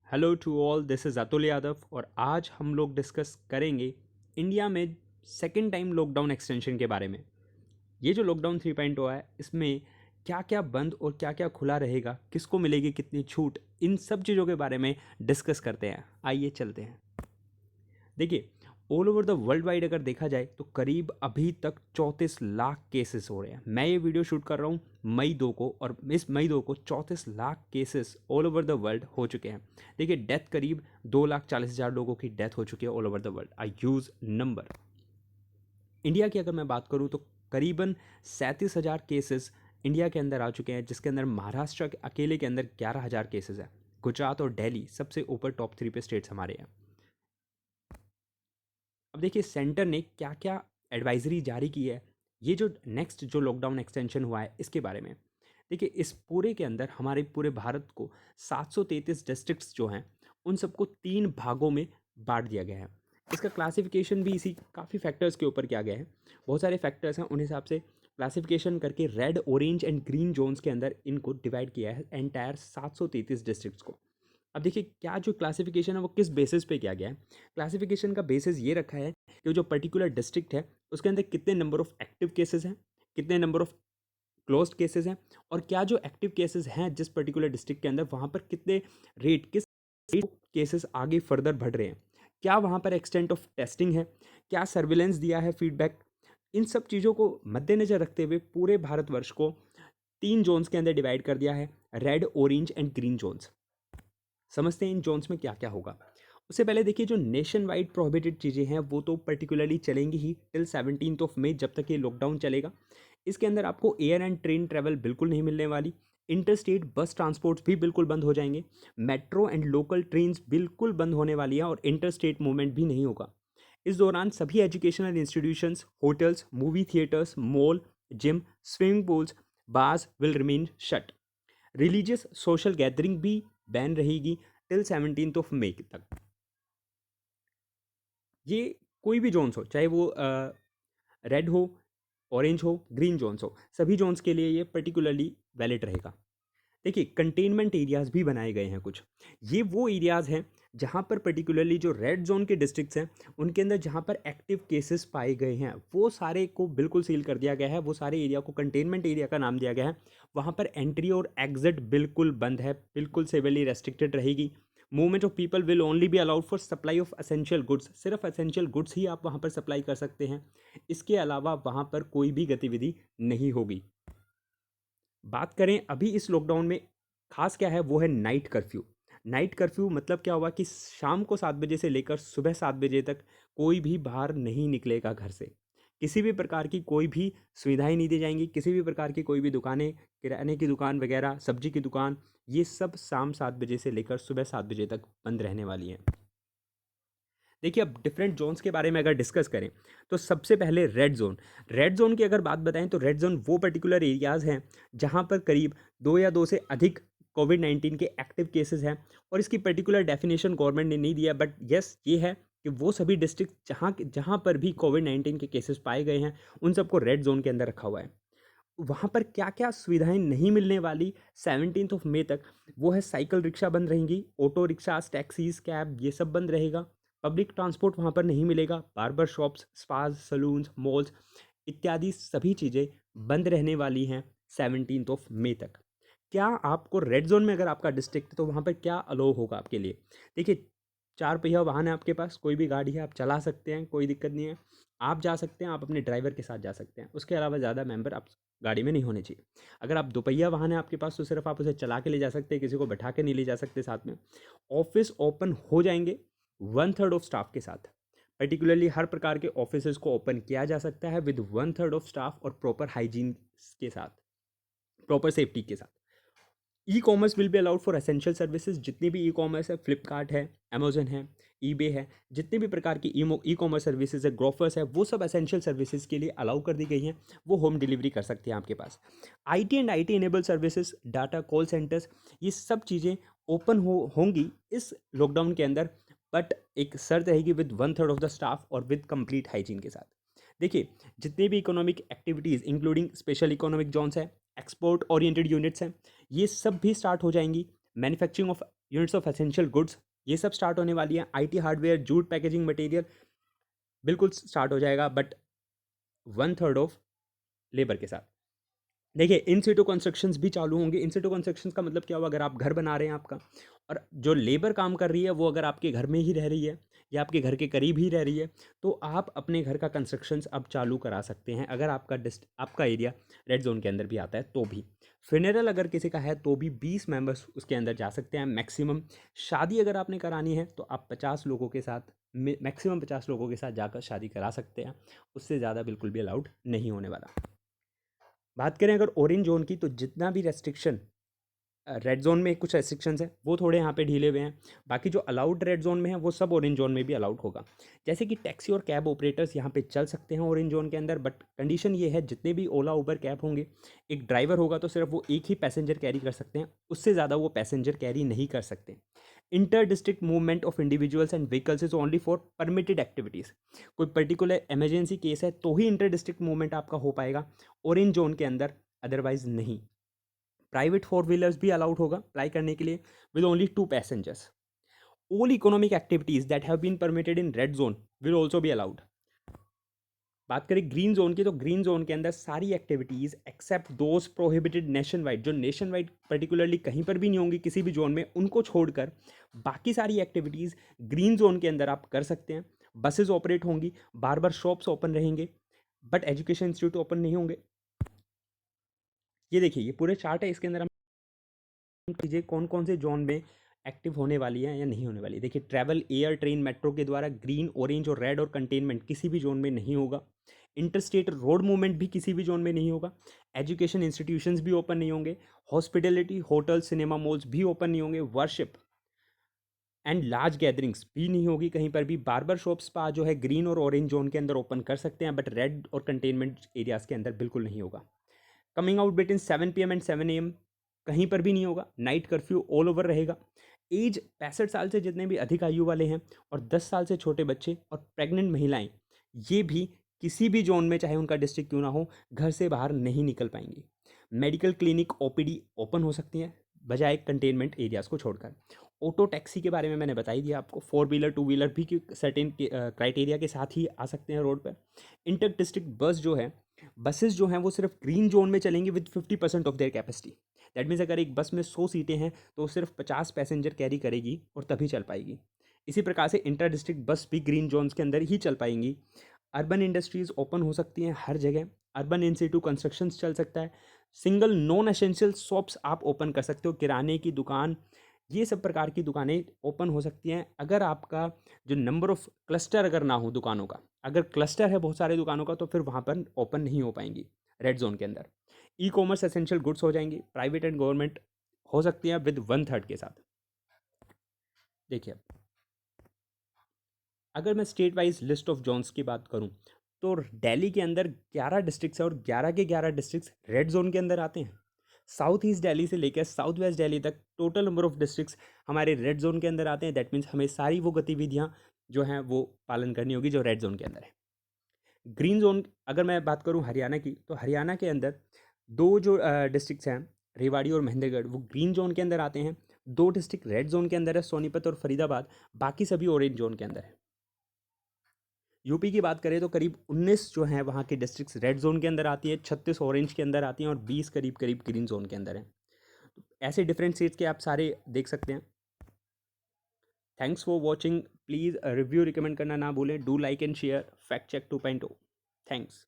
Hello to all, this is Atul Yadav और आज हम लोग डिस्कस करेंगे इंडिया में सेकेंड टाइम लॉकडाउन एक्सटेंशन के बारे में। ये जो लॉकडाउन 3.0 है, इसमें क्या क्या बंद और क्या क्या खुला रहेगा, किसको मिलेगी कितनी छूट, इन सब चीज़ों के बारे में डिस्कस करते हैं। आइए चलते हैं। देखिए, all over the world wide अगर देखा जाए तो करीब अभी तक 34 लाख केसेस हो रहे हैं। मैं ये वीडियो शूट कर रहा हूँ मई 2 को, और इस मई 2 को 34 lakh cases all over the world हो चुके हैं। देखिए, डेथ करीब 2,40,000 लोगों की डेथ हो चुकी है all over the world. I use number. India की अगर मैं बात करूँ तो करीबन 37,000 केसेस इंडिया के अंदर आ चुके हैं, जिसके अंदर महाराष्ट्र के अकेले के अंदर 11,000 केसेस हैं। गुजरात और दिल्ली सबसे ऊपर टॉप 3 पे स्टेट्स हमारे हैं। अब देखिए, सेंटर ने क्या क्या एडवाइजरी जारी की है, ये जो नेक्स्ट जो लॉकडाउन एक्सटेंशन हुआ है इसके बारे में। देखिए, इस पूरे के अंदर हमारे पूरे भारत को 733 डिस्ट्रिक्ट्स जो हैं उन सबको 3 भागों में बांट दिया गया है। इसका क्लासिफिकेशन भी इसी काफ़ी फैक्टर्स के ऊपर किया गया है। बहुत सारे फैक्टर्स हैं, उन हिसाब से क्लासिफिकेशन करके red, orange and green zones के अंदर इनको डिवाइड किया है एंटायर 733 डिस्ट्रिक्ट्स को। अब देखिए, क्या जो क्लासिफिकेशन है वो किस बेसिस पे किया गया है। क्लासिफिकेशन का बेसिस ये रखा है कि जो पर्टिकुलर डिस्ट्रिक्ट है उसके अंदर कितने नंबर ऑफ एक्टिव केसेस हैं, कितने नंबर ऑफ क्लोज्ड केसेस हैं, और क्या जो एक्टिव केसेस हैं जिस पर्टिकुलर डिस्ट्रिक्ट के अंदर वहाँ पर कितने रेट, किस केसेस आगे फर्दर बढ़ रहे हैं, क्या वहाँ पर एक्सटेंट ऑफ टेस्टिंग है, क्या सर्विलेंस दिया है, फीडबैक। इन सब चीज़ों को मद्देनज़र रखते हुए पूरे भारतवर्ष को 3 जोन्स के अंदर डिवाइड कर दिया है, red, orange and green zones. समझते हैं इन जोन्स में क्या क्या होगा। उससे पहले देखिए, जो नेशन वाइड प्रोहिबिटेड चीज़ें हैं वो तो पर्टिकुलरली चलेंगी ही टिल 17 मई, जब तक ये लॉकडाउन चलेगा। इसके अंदर आपको एयर एंड ट्रेन ट्रैवल बिल्कुल नहीं मिलने वाली। इंटर स्टेट बस ट्रांसपोर्ट भी बिल्कुल बंद हो जाएंगे। मेट्रो एंड लोकल ट्रेन्स बिल्कुल बंद होने वाली है और इंटर स्टेट मूवमेंट भी नहीं होगा। इस दौरान सभी educational institutions, hotels, movie theatres, mall, gym, swimming pools, bars will remain shut. Religious social gathering भी बैन रहेगी टिल 17 मई तक। ये कोई भी जोन्स हो, चाहे वो रेड हो, ऑरेंज हो, ग्रीन जोन्स हो, सभी जोन्स के लिए ये पर्टिकुलरली वैलिड रहेगा। देखिए, कंटेनमेंट एरियाज़ भी बनाए गए हैं कुछ। ये वो एरियाज़ हैं जहाँ पर पर्टिकुलरली जो रेड जोन के डिस्ट्रिक्ट्स हैं उनके अंदर जहाँ पर एक्टिव केसेस पाए गए हैं वो सारे को बिल्कुल सील कर दिया गया है। वो सारे एरिया को कंटेनमेंट एरिया का नाम दिया गया है। वहाँ पर एंट्री और एग्जिट बिल्कुल बंद है, बिल्कुल सेवरली रेस्ट्रिक्टेड रहेगी। Movement of people will only be allowed for supply of essential goods. सिर्फ असेंशियल गुड्स ही आप वहाँ पर सप्लाई कर सकते हैं। इसके अलावा वहाँ पर कोई भी गतिविधि नहीं होगी। बात करें अभी इस लॉकडाउन में खास क्या है, वो है नाइट कर्फ्यू। नाइट कर्फ्यू मतलब क्या हुआ कि शाम को 7 बजे से लेकर सुबह 7 बजे तक कोई भी बाहर नहीं निकलेगा घर से। किसी भी प्रकार की कोई भी सुविधाएं नहीं दी जाएंगी। किसी भी प्रकार की कोई भी दुकानें, किराने की दुकान वगैरह, सब्जी की दुकान, ये सब शाम 7 बजे से लेकर सुबह 7 बजे तक बंद रहने वाली हैं। देखिए, अब डिफरेंट जोन्स के बारे में अगर डिस्कस करें तो सबसे पहले रेड जोन। रेड जोन की अगर बात बताएं तो रेड जोन वो पर्टिकुलर एरियाज़ हैं जहां पर करीब 2 या 2 से अधिक कोविड-19 के एक्टिव केसेस हैं। और इसकी पर्टिकुलर डेफिनेशन गवर्नमेंट ने नहीं दिया, बट यस ये है कि वो सभी डिस्ट्रिक्ट जहां जहां पर भी कोविड-19 के केसेस पाए गए हैं उन सबको रेड जोन के अंदर रखा हुआ है। वहाँ पर क्या क्या सुविधाएं नहीं मिलने वाली 17 मई तक, वो है साइकिल रिक्शा बंद रहेंगी, ऑटो रिक्शास, टैक्सीज, कैब, ये सब बंद रहेगा। पब्लिक ट्रांसपोर्ट वहाँ पर नहीं मिलेगा। Barber shops, spas, salons, malls इत्यादि सभी चीज़ें बंद रहने वाली हैं 17 मई तक। क्या आपको रेड जोन में अगर आपका डिस्ट्रिक्ट है तो वहाँ पर क्या अलो होगा आपके लिए। देखिए, 4 पहिया वाहन है आपके पास, कोई भी गाड़ी है आप चला सकते हैं, कोई दिक्कत नहीं है। आप जा सकते हैं, आप अपने ड्राइवर के साथ जा सकते हैं, उसके अलावा ज़्यादा मेंबर आप गाड़ी में नहीं होने चाहिए। अगर आप 2 पहिया वाहन है आपके पास तो सिर्फ आप उसे चला के ले जा सकते हैं, किसी को बैठा के नहीं ले जा सकते साथ में। ऑफिस ओपन हो जाएंगे 1/3 ऑफ स्टाफ के साथ। पर्टिकुलरली हर प्रकार के ऑफिस को ओपन किया जा सकता है विद 1/3 ऑफ स्टाफ और प्रॉपर हाइजीन के साथ, प्रॉपर सेफ्टी के साथ। E commerce will be allowed for essential services. जितनी भी ई कॉमर्स है, फ्लिपकार्ट है, अमेजन है, ईबे है, जितनी भी प्रकार की ई कॉमर्स सर्विसेज है, ग्रोफर्स है, वो सब एसेंशियल सर्विसेज के लिए अलाउ कर दी गई हैं। वो होम डिलीवरी कर सकते हैं आपके पास। IT and IT enable services, data, call centres, ये सब चीज़ें ओपन होंगी इस लॉकडाउन के अंदर, बट एक शर्त रहेगी विद 1/3 ऑफ द स्टाफ और विद कंप्लीट हाइजीन के साथ। देखिए, जितनी भी economic activities including special economic zones है, एक्सपोर्ट ओरिएंटेड यूनिट्स हैं, ये सब भी स्टार्ट हो जाएंगी। Manufacturing of units of essential goods, ये सब स्टार्ट होने वाली है। IT hardware, jute packaging material बिल्कुल स्टार्ट हो जाएगा, बट 1/3 ऑफ लेबर के साथ। देखिए इन सिटू कंस्ट्रक्शंस भी चालू होंगे। इन सिटू कंस्ट्रक्शंस का मतलब क्या हुआ, अगर आप घर बना रहे हैं आपका, और जो लेबर काम कर रही है वो अगर आपके घर में ही रह रही है या आपके घर के करीब ही रह रही है, तो आप अपने घर का कंस्ट्रक्शंस अब चालू करा सकते हैं, अगर आपका एरिया रेड जोन के अंदर भी आता है तो भी। फिनरल अगर किसी का है तो भी 20 मेंबर्स उसके अंदर जा सकते हैं मैक्सिमम। शादी अगर आपने करानी है तो आप 50 लोगों के साथ, मैक्सिमम 50 लोगों के साथ जाकर शादी करा सकते हैं, उससे ज़्यादा बिल्कुल भी अलाउड नहीं होने वाला। बात करें अगर ऑरेंज जोन की, तो जितना भी रेस्ट्रिक्शन रेड जोन में कुछ रेस्ट्रिक्शंस हैं वो थोड़े यहाँ पे ढीले हुए हैं, बाकी जो अलाउड रेड जोन में है वो सब ऑरेंज जोन में भी अलाउड होगा। जैसे कि टैक्सी और कैब ऑपरेटर्स यहाँ पे चल सकते हैं ऑरेंज जोन के अंदर, बट कंडीशन ये है जितने भी ओला उबर कैब होंगे, एक ड्राइवर होगा तो सिर्फ वो एक ही पैसेंजर कैरी कर सकते हैं, उससे ज़्यादा वो पैसेंजर कैरी नहीं कर सकते। Inter district movement of individuals and vehicles is only for permitted activities. कोई पर्टिकुलर इमरजेंसी केस है तो ही इंटर डिस्ट्रिक्ट मूवमेंट आपका हो पाएगा ऑरेंज जोन के अंदर, अदरवाइज नहीं। प्राइवेट फोर व्हीलर्स भी अलाउड होगा अप्लाई करने के लिए with only 2 passengers. All economic activities that have been permitted in red zone will also be allowed. बात करें ग्रीन जोन की, तो ग्रीन जोन के अंदर सारी activities except those prohibited nationwide, जो नेशन वाइड पर्टिकुलरली कहीं पर भी नहीं होंगी किसी भी जोन में, उनको छोड़कर बाकी सारी एक्टिविटीज़ ग्रीन जोन के अंदर आप कर सकते हैं। बसेज ऑपरेट होंगी, बार बार शॉप्स ओपन रहेंगे, बट एजुकेशन इंस्टीट्यूट ओपन नहीं होंगे। ये देखिए ये पूरे चार्ट है, इसके अंदर हम चीज़ें कौन कौन से जोन में एक्टिव होने वाली है या नहीं होने वाली। देखिए ट्रैवल एयर ट्रेन मेट्रो के द्वारा ग्रीन ऑरेंज और रेड और कंटेनमेंट किसी भी जोन में नहीं होगा। इंटरस्टेट रोड मूवमेंट भी किसी भी जोन में नहीं होगा। एजुकेशन इंस्टीट्यूशंस भी ओपन नहीं होंगे। हॉस्पिटलिटी, होटल, सिनेमा, मॉल्स भी ओपन नहीं होंगे। वर्शिप एंड लार्ज गैदरिंग्स भी नहीं होगी कहीं पर भी। बार्बर शॉप, स्पा जो है ग्रीन और ऑरेंज जोन के अंदर ओपन कर सकते हैं, बट रेड और कंटेनमेंट एरियाज के अंदर बिल्कुल नहीं होगा। Coming out between 7 PM and 7 AM कहीं पर भी नहीं होगा। नाइट कर्फ्यू ऑल ओवर रहेगा। एज 65 साल से जितने भी अधिक आयु वाले हैं और 10 साल से छोटे बच्चे और प्रेग्नेंट महिलाएं, ये भी किसी भी जोन में चाहे उनका डिस्ट्रिक्ट क्यों ना हो, घर से बाहर नहीं निकल पाएंगी। मेडिकल क्लिनिक, ओपीडी ओपन हो सकती हैं बजाय कंटेनमेंट एरियाज़ को छोड़कर। ऑटो टैक्सी के बारे में मैंने बताई दिया आपको। 4 व्हीलर 2 व्हीलर भी सर्टेन क्राइटेरिया के साथ ही आ सकते हैं रोड पर। इंटर डिस्ट्रिक्ट बस जो है, बसेस जो हैं वो सिर्फ ग्रीन जोन में चलेंगी with 50% of their capacity. That means अगर एक बस में 100 सीटें हैं तो वो सिर्फ 50 पैसेंजर कैरी करेगी और तभी चल पाएगी। इसी प्रकार से इंटर डिस्ट्रिक्ट बस भी ग्रीन जोन्स के अंदर ही चल पाएंगी। अर्बन इंडस्ट्रीज़ ओपन हो सकती हैं हर जगह। अर्बन इंस्टीट्यूट कंस्ट्रक्शंस चल सकता है। सिंगल नॉन एसेंशियल शॉप्स आप ओपन कर सकते हो, किराने की दुकान, ये सब प्रकार की दुकानें ओपन हो सकती हैं, अगर आपका जो नंबर ऑफ क्लस्टर अगर ना हो दुकानों का, अगर क्लस्टर है बहुत सारे दुकानों का तो फिर वहाँ पर ओपन नहीं हो पाएंगी रेड जोन के अंदर। ई कॉमर्स एसेंशियल गुड्स हो जाएंगी। प्राइवेट एंड गवर्नमेंट हो सकती हैं विद 1/3 के साथ। देखिए अगर मैं state wise list of Jones की बात करूं, तो दिल्ली के अंदर 11 डिस्ट्रिक्ट्स हैं और 11 के 11 डिस्ट्रिक्ट्स रेड जोन के अंदर आते हैं। साउथ ईस्ट दिल्ली से लेकर साउथ वेस्ट दिल्ली तक टोटल नंबर ऑफ डिस्ट्रिक्ट्स हमारे रेड जोन के अंदर आते हैं। दैट मीन्स हमें सारी वो गतिविधियाँ जो हैं वो पालन करनी होगी जो रेड जोन के अंदर है। ग्रीन जोन अगर मैं बात करूं हरियाणा की, तो हरियाणा के अंदर दो जो डिस्ट्रिक्ट्स हैं, रेवाड़ी और महेंद्रगढ़, वो ग्रीन जोन के अंदर आते हैं। 2 डिस्ट्रिक्ट रेड जोन के अंदर है, सोनीपत और फरीदाबाद, बाकी सभी ऑरेंज जोन के अंदर है। यूपी की बात करें तो करीब 19 जो हैं वहाँ की डिस्ट्रिक्ट्स रेड जोन के अंदर आती है, 36 ऑरेंज के अंदर आती हैं और 20 करीब करीब ग्रीन जोन के अंदर हैं। तो ऐसे डिफरेंट स्टेट्स के आप सारे देख सकते हैं। Thanks for watching. Please review recommend करना ना भूलें। Do like and share fact check 2.0। Thanks.